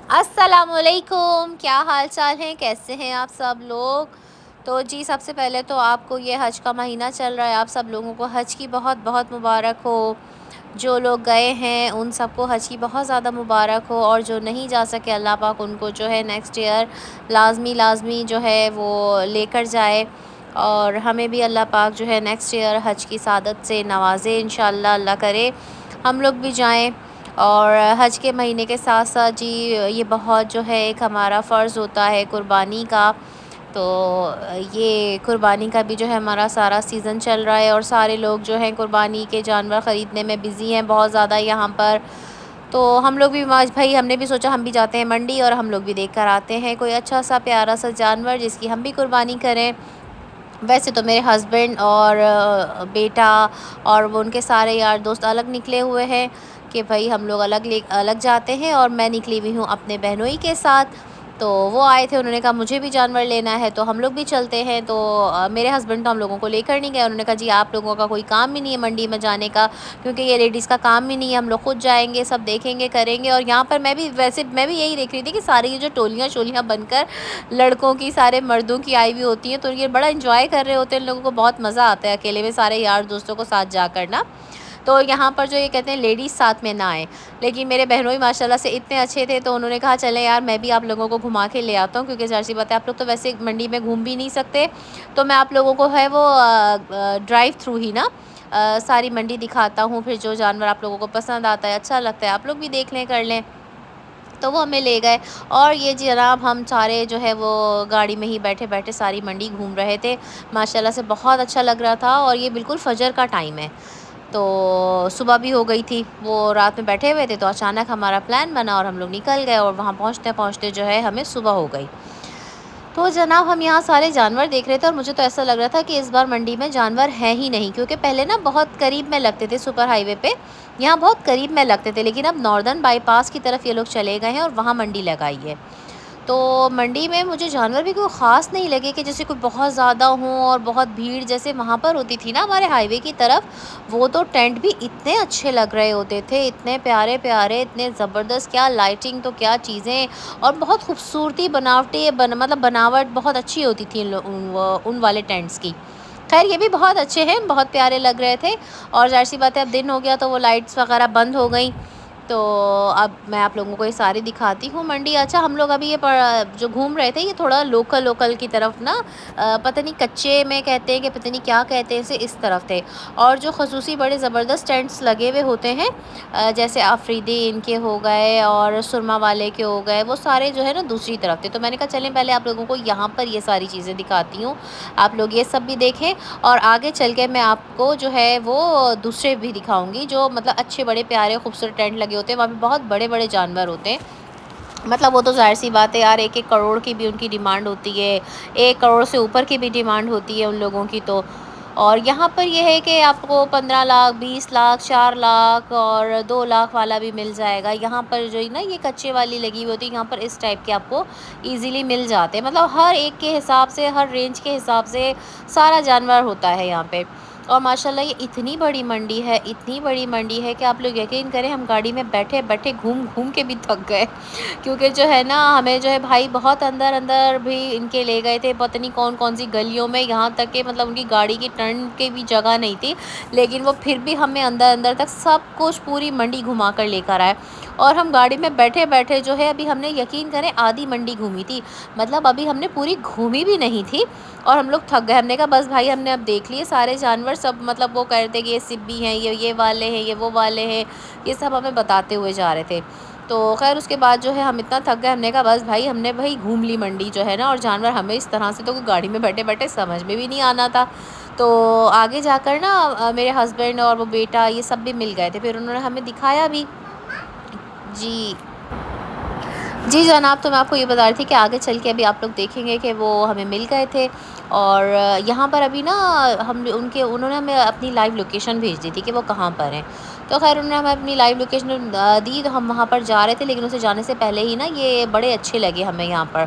السلام علیکم، کیا حال چال ہیں، کیسے ہیں آپ سب لوگ؟ تو جی سب سے پہلے تو آپ کو یہ حج کا مہینہ چل رہا ہے، آپ سب لوگوں کو حج کی بہت بہت مبارک ہو۔ جو لوگ گئے ہیں ان سب کو حج کی بہت زیادہ مبارک ہو، اور جو نہیں جا سکے اللہ پاک ان کو جو ہے نیکسٹ ایئر لازمی جو ہے وہ لے کر جائے، اور ہمیں بھی اللہ پاک جو ہے نیکسٹ ایئر حج کی سعادت سے نوازے انشاءاللہ، اللہ کرے ہم لوگ بھی جائیں۔ اور حج کے مہینے کے ساتھ ساتھ جی یہ بہت جو ہے ایک ہمارا فرض ہوتا ہے قربانی کا، تو یہ قربانی کا بھی جو ہے ہمارا سارا سیزن چل رہا ہے، اور سارے لوگ جو ہیں قربانی کے جانور خریدنے میں بزی ہیں بہت زیادہ یہاں پر۔ تو ہم لوگ بھی بھائی ہم نے بھی سوچا ہم بھی جاتے ہیں منڈی، اور ہم لوگ بھی دیکھ کر آتے ہیں کوئی اچھا سا پیارا سا جانور جس کی ہم بھی قربانی کریں۔ ویسے تو میرے ہسبینڈ اور بیٹا اور وہ ان کے سارے یار دوست الگ نکلے ہوئے ہیں کہ بھائی ہم لوگ الگ جاتے ہیں، اور میں نکلی ہوئی ہوں اپنے بہنوئی کے ساتھ۔ تو وہ آئے تھے، انہوں نے کہا مجھے بھی جانور لینا ہے تو ہم لوگ بھی چلتے ہیں۔ تو میرے ہسبینڈ تو ہم لوگوں کو لے کر نہیں گئے، انہوں نے کہا جی آپ لوگوں کا کوئی کام ہی نہیں ہے منڈی میں جانے کا، کیونکہ یہ لیڈیز کا کام ہی نہیں ہے، ہم لوگ خود جائیں گے، سب دیکھیں گے کریں گے۔ اور یہاں پر میں بھی یہی دیکھ رہی تھی کہ ساری یہ جو ٹولیاں شولیاں بن کر لڑکوں کی سارے مردوں کی آئی ہوئی ہوتی ہیں، تو یہ بڑا انجوائے کر رہے ہوتے ہیں، ان لوگوں کو بہت مزہ آتا ہے اکیلے میں سارے یار دوستوں کو ساتھ جا کر نا۔ تو یہاں پر جو یہ کہتے ہیں لیڈیز ساتھ میں نہ آئیں، لیکن میرے بہنوئی ماشاءاللہ سے اتنے اچھے تھے تو انہوں نے کہا چلیں یار میں بھی آپ لوگوں کو گھما کے لے آتا ہوں، کیونکہ ظاہر سی بات ہے آپ لوگ تو ویسے منڈی میں گھوم بھی نہیں سکتے، تو میں آپ لوگوں کو ہے وہ ڈرائیو تھرو ہی نا ساری منڈی دکھاتا ہوں، پھر جو جانور آپ لوگوں کو پسند آتا ہے اچھا لگتا ہے آپ لوگ بھی دیکھ لیں کر لیں۔ تو وہ ہمیں لے گئے، اور یہ جناب ہم سارے جو ہے وہ گاڑی میں ہی بیٹھے بیٹھے ساری منڈی گھوم رہے تھے، ماشاءاللہ سے بہت اچھا لگ رہا تھا۔ اور یہ بالکل فجر کا ٹائم ہے، تو صبح بھی ہو گئی تھی، وہ رات میں بیٹھے ہوئے تھے تو اچانک ہمارا پلان بنا اور ہم لوگ نکل گئے، اور وہاں پہنچتے پہنچتے جو ہے ہمیں صبح ہو گئی۔ تو جناب ہم یہاں سارے جانور دیکھ رہے تھے، اور مجھے تو ایسا لگ رہا تھا کہ اس بار منڈی میں جانور ہیں ہی نہیں، کیونکہ پہلے نا بہت قریب میں لگتے تھے سپر ہائی وے پہ، یہاں بہت قریب میں لگتے تھے، لیکن اب ناردرن بائی پاس کی طرف یہ لوگ چلے گئے ہیں اور وہاں منڈی لگائی ہے۔ تو منڈی میں مجھے جانور بھی کوئی خاص نہیں لگے کہ جیسے کوئی بہت زیادہ ہوں اور بہت بھیڑ جیسے وہاں پر ہوتی تھی نا ہمارے ہائی وے کی طرف، وہ تو ٹینٹ بھی اتنے اچھے لگ رہے ہوتے تھے، اتنے پیارے پیارے، اتنے زبردست، کیا لائٹنگ تو کیا چیزیں، اور بہت خوبصورتی بناوٹی مطلب بناوٹ بہت اچھی ہوتی تھی ان والے ٹینٹس کی۔ خیر یہ بھی بہت اچھے ہیں، بہت پیارے لگ رہے تھے، اور ظاہر سی بات ہے اب دن ہو گیا تو وہ لائٹس وغیرہ بند ہو گئیں، تو اب میں آپ لوگوں کو یہ ساری دکھاتی ہوں منڈی۔ اچھا ہم لوگ ابھی یہ جو گھوم رہے تھے یہ تھوڑا لوکل کی طرف نا، پتہ نہیں کچے میں کہتے ہیں کہ پتہ نہیں کیا کہتے ہیں اسے، اس طرف تھے، اور جو خصوصی بڑے زبردست ٹینٹس لگے ہوئے ہوتے ہیں جیسے آفریدی ان کے ہو گئے اور سرما والے کے ہو گئے، وہ سارے جو ہے نا دوسری طرف تھے۔ تو میں نے کہا چلیں پہلے آپ لوگوں کو یہاں پر یہ ساری چیزیں دکھاتی ہوں، آپ لوگ یہ سب بھی دیکھیں، اور آگے چل کے میں آپ کو جو ہے وہ دوسرے بھی دکھاؤں گی جو مطلب اچھے بڑے پیارے خوبصورت ٹینٹ لگے ہوتے ہیں، وہاں پہ بہت بڑے بڑے جانور ہوتے ہیں، مطلب وہ تو ظاہر سی بات ہے یار 1-1 کروڑ کی بھی ان کی ڈیمانڈ ہوتی ہے، 1 کروڑ سے اوپر کی بھی ڈیمانڈ ہوتی ہے ان لوگوں کی تو۔ اور یہاں پر یہ ہے کہ آپ کو 15 لاکھ 20 لاکھ 4 لاکھ اور 2 لاکھ والا بھی مل جائے گا، یہاں پر جو نا یہ کچے والی لگی ہوئی ہوتی ہے، یہاں پر اس ٹائپ کے آپ کو ایزیلی مل جاتے ہیں، مطلب ہر ایک کے حساب سے، ہر رینج کے حساب سے سارا جانور ہوتا ہے یہاں پہ۔ اور ماشاءاللہ یہ اتنی بڑی منڈی ہے، اتنی بڑی منڈی ہے کہ آپ لوگ یقین کریں ہم گاڑی میں بیٹھے بیٹھے گھوم گھوم کے بھی تھک گئے، کیونکہ جو ہے نا ہمیں جو ہے بھائی بہت اندر اندر بھی ان کے لے گئے تھے، پتہ نہیں کون کون سی گلیوں میں، یہاں تک کہ مطلب ان کی گاڑی کی ٹرن کی بھی جگہ نہیں تھی، لیکن وہ پھر بھی ہمیں اندر اندر تک سب کچھ پوری منڈی گھما کر لے کر آئے۔ اور ہم گاڑی میں بیٹھے بیٹھے جو ہے ابھی ہم نے یقین کریں آدھی منڈی گھومی تھی، مطلب ابھی ہم نے پوری گھومی بھی نہیں تھی، اور ہم لوگ تھک گئے، ہم نے کہا بس بھائی ہم نے اب دیکھ لیے سارے جانور سب، مطلب وہ کہہ رہے تھے کہ یہ سبی ہیں، یہ والے ہیں، یہ وہ والے ہیں، یہ سب ہمیں بتاتے ہوئے جا رہے تھے۔ تو خیر اس کے بعد جو ہے ہم اتنا تھک گئے، ہم نے کہا بس بھائی ہم نے گھوم لی منڈی جو ہے نا، اور جانور ہمیں اس طرح سے تو گاڑی میں بیٹھے بیٹھے سمجھ میں بھی نہیں آنا تھا۔ تو آگے جا کر نا میرے ہسبینڈ اور وہ بیٹا یہ سب بھی مل گئے تھے، پھر انہوں نے ہمیں دکھایا بھی۔ جی جی جناب، تو میں آپ کو یہ بتا رہی تھی کہ آگے چل کے ابھی آپ لوگ دیکھیں گے کہ وہ ہمیں مل گئے تھے، اور یہاں پر ابھی نا انہوں نے ہمیں اپنی لائیو لوکیشن بھیج دی تھی کہ وہ کہاں پر ہیں، تو خیر انہوں نے ہمیں اپنی لائیو لوکیشن دی، تو ہم وہاں پر جا رہے تھے، لیکن اسے جانے سے پہلے ہی نا یہ بڑے اچھے لگے ہمیں یہاں پر،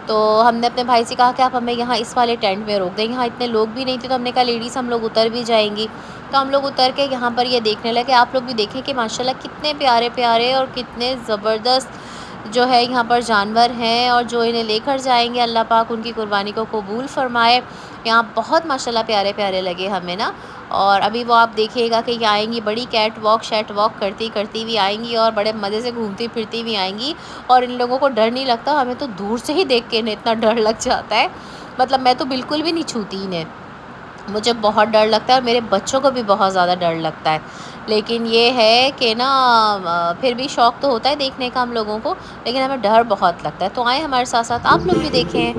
تو ہم نے اپنے بھائی سے کہا کہ آپ ہمیں یہاں اس والے ٹینٹ میں روک دیں، یہاں اتنے لوگ بھی نہیں تھے، تو ہم نے کہا لیڈیز ہم لوگ اتر بھی جائیں گی، تو ہم لوگ اتر کے یہاں پر یہ دیکھنے لگے، آپ لوگ بھی دیکھیں کہ ماشاءاللہ کتنے پیارے پیارے اور کتنے زبردست جو ہے یہاں پر جانور ہیں اور جو انہیں لے کر جائیں گے، اللہ پاک ان کی قربانی کو قبول فرمائے۔ یہاں بہت ماشاءاللہ پیارے پیارے لگے ہمیں نا۔ اور ابھی وہ آپ دیکھیے گا کہ یہ آئیں گی بڑی کیٹ واک شیٹ واک کرتی کرتی ہوئی آئیں گی اور بڑے مزے سے گھومتی پھرتی ہوئی آئیں گی، اور ان لوگوں کو ڈر نہیں لگتا، ہمیں تو دور سے ہی دیکھ کے انہیں اتنا ڈر لگ جاتا ہے، مطلب میں تو بالکل بھی نہیں چھوتی انہیں، مجھے بہت ڈر لگتا ہے اور میرے بچوں کو بھی بہت زیادہ ڈر لگتا ہے۔ لیکن یہ ہے کہ نا پھر بھی شوق تو ہوتا ہے دیکھنے کا ہم لوگوں کو، لیکن ہمیں ڈر بہت لگتا ہے۔ تو آئیں ہمارے ساتھ ساتھ آپ لوگ بھی دیکھیں۔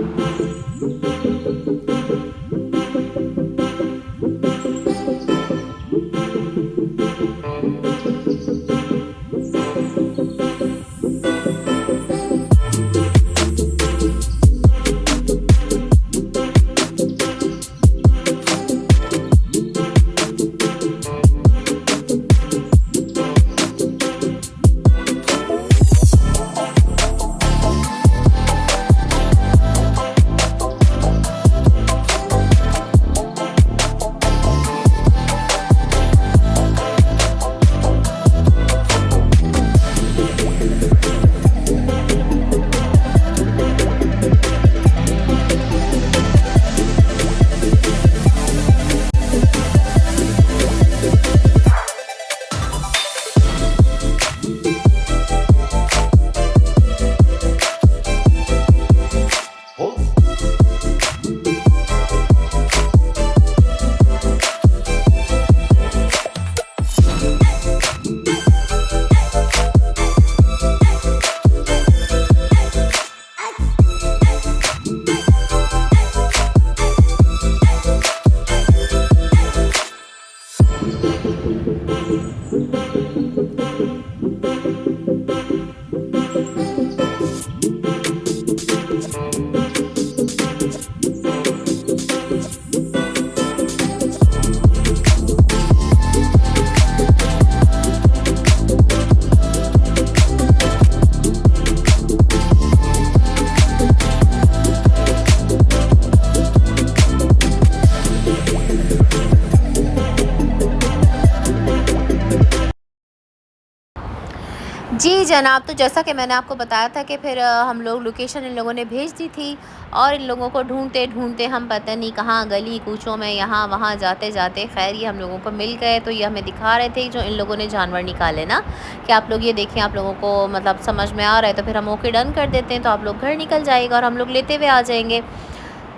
جی جناب، تو جیسا کہ میں نے آپ کو بتایا تھا کہ پھر ہم لوگ لوکیشن ان لوگوں نے بھیج دی تھی، اور ان لوگوں کو ڈھونڈتے ڈھونڈتے ہم پتہ نہیں کہاں گلی کوچوں میں یہاں وہاں جاتے جاتے خیر یہ ہم لوگوں کو مل گئے۔ تو یہ ہمیں دکھا رہے تھے جو ان لوگوں نے جانور نکالے نا، کہ آپ لوگ یہ دیکھیں، آپ لوگوں کو مطلب سمجھ میں آ رہا ہے تو پھر ہم اوکے ڈن کر دیتے ہیں، تو آپ لوگ گھر نکل جائے گا اور ہم لوگ لیتے ہوئے آ جائیں گے۔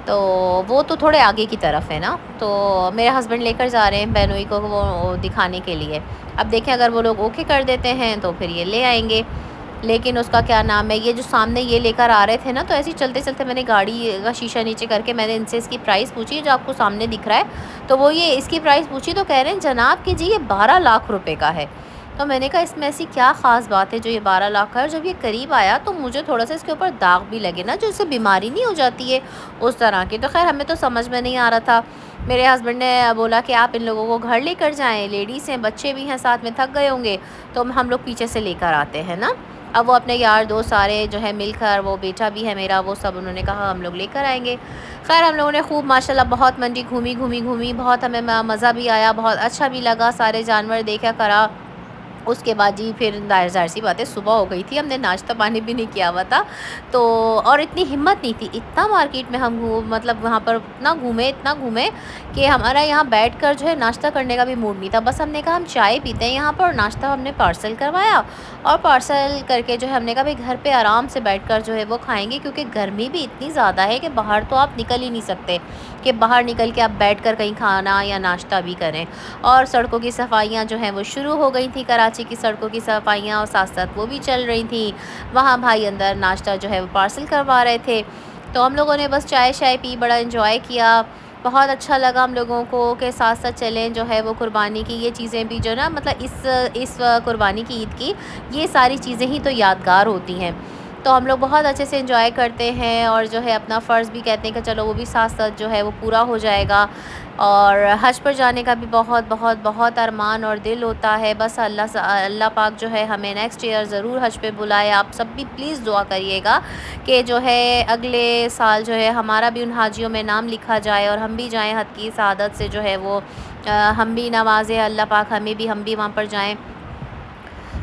تو وہ تو تھوڑے آگے کی طرف ہے نا، تو میرے ہسبینڈ لے کر جا رہے ہیں بہنوئی کو وہ دکھانے کے لیے۔ اب دیکھیں اگر وہ لوگ اوکے کر دیتے ہیں تو پھر یہ لے آئیں گے۔ لیکن اس کا کیا نام ہے، یہ جو سامنے یہ لے کر آ رہے تھے نا، تو ایسے ہی چلتے چلتے میں نے گاڑی کا شیشہ نیچے کر کے میں نے ان سے اس کی پرائس پوچھی، جو آپ کو سامنے دکھ رہا ہے، تو وہ یہ اس کی پرائس پوچھی تو کہہ رہے ہیں جناب کہ جی یہ 12 لاکھ روپے کا ہے۔ تو میں نے کہا اس میں ایسی کیا خاص بات ہے جو یہ 12 لاکھ کا ہے؟ اور جب یہ قریب آیا تو مجھے تھوڑا سا اس کے اوپر داغ بھی لگے نا، جو اس سے بیماری نہیں ہو جاتی ہے اس طرح کی۔ تو خیر ہمیں تو سمجھ میں نہیں آ رہا تھا۔ میرے ہسبینڈ نے بولا کہ آپ ان لوگوں کو گھر لے کر جائیں، لیڈیز ہیں بچے بھی ہیں ساتھ میں، تھک گئے ہوں گے، تو ہم لوگ پیچھے سے لے کر آتے ہیں نا۔ اب وہ اپنے یار دوست سارے جو ہے مل کر، وہ بیٹا بھی ہے میرا، وہ سب انہوں نے کہا ہم لوگ لے کر آئیں گے۔ خیر ہم لوگوں نے خوب ماشاءاللہ بہت منڈی گھومی، بہت ہمیں مزہ بھی آیا، بہت اچھا بھی لگا، سارے جانور دیکھا کرا۔ اس کے بعد جی پھر ظاہر سی بات ہے صبح ہو گئی تھی، ہم نے ناشتہ پانی بھی نہیں کیا ہوا تھا، تو اور اتنی ہمت نہیں تھی، اتنا مارکیٹ میں ہم مطلب وہاں پر اتنا گھومے کہ ہمارا یہاں بیٹھ کر جو ہے ناشتہ کرنے کا بھی موڈ نہیں تھا۔ بس ہم نے کہا ہم چائے پیتے ہیں یہاں پر، اور ناشتہ ہم نے پارسل کروایا، اور پارسل کر کے جو ہے ہم نے کہا بھائی گھر پہ آرام سے بیٹھ کر جو ہے وہ کھائیں گے، کیونکہ گرمی بھی اتنی زیادہ ہے کہ باہر تو آپ نکل ہی نہیں سکتے کہ باہر نکل کے آپ بیٹھ کر کہیں کھانا یا ناشتہ بھی کریں۔ اور سڑکوں کی صفائیاں جو ہیں وہ شروع ہو گئی تھیں، کراچی کی سڑکوں کی صفائیاں، اور ساتھ ساتھ وہ بھی چل رہی تھیں۔ وہاں بھائی اندر ناشتہ جو ہے وہ پارسل کروا رہے تھے، تو ہم لوگوں نے بس چائے شائے پی، بڑا انجوائے کیا، بہت اچھا لگا ہم لوگوں کو کہ ساتھ ساتھ چلیں جو ہے وہ قربانی کی یہ چیزیں بھی جو نا مطلب اس قربانی کی عید کی یہ ساری چیزیں ہی تو یادگار ہوتی ہیں۔ تو ہم لوگ بہت اچھے سے انجوائے کرتے ہیں، اور جو ہے اپنا فرض بھی کہتے ہیں کہ چلو وہ بھی ساتھ ساتھ جو ہے وہ پورا ہو جائے گا۔ اور حج پر جانے کا بھی بہت بہت بہت ارمان اور دل ہوتا ہے، بس اللہ پاک جو ہے ہمیں نیکسٹ ایئر ضرور حج پہ بلائے۔ آپ سب بھی پلیز دعا کریے گا کہ جو ہے اگلے سال جو ہے ہمارا بھی ان حاجیوں میں نام لکھا جائے، اور ہم بھی جائیں حج کی سعادت سے جو ہے وہ ہم بھی نوازے اللہ پاک، ہم بھی وہاں پر جائیں۔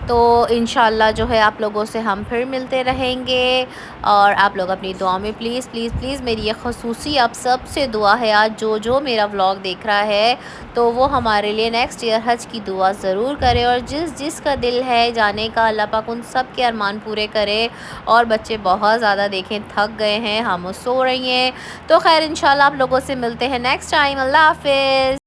تو انشاءاللہ جو ہے آپ لوگوں سے ہم پھر ملتے رہیں گے، اور آپ لوگ اپنی دعا میں پلیز پلیز پلیز، میری یہ خصوصی آپ سب سے دعا ہے، آج جو میرا ولاگ دیکھ رہا ہے تو وہ ہمارے لیے نیکسٹ ایئر حج کی دعا ضرور کرے، اور جس کا دل ہے جانے کا، اللہ پاک ان سب کے ارمان پورے کرے۔ اور بچے بہت زیادہ دیکھیں تھک گئے ہیں، ہم سو رہی ہیں، تو خیر انشاءاللہ آپ لوگوں سے ملتے ہیں نیکسٹ ٹائم۔ اللہ حافظ۔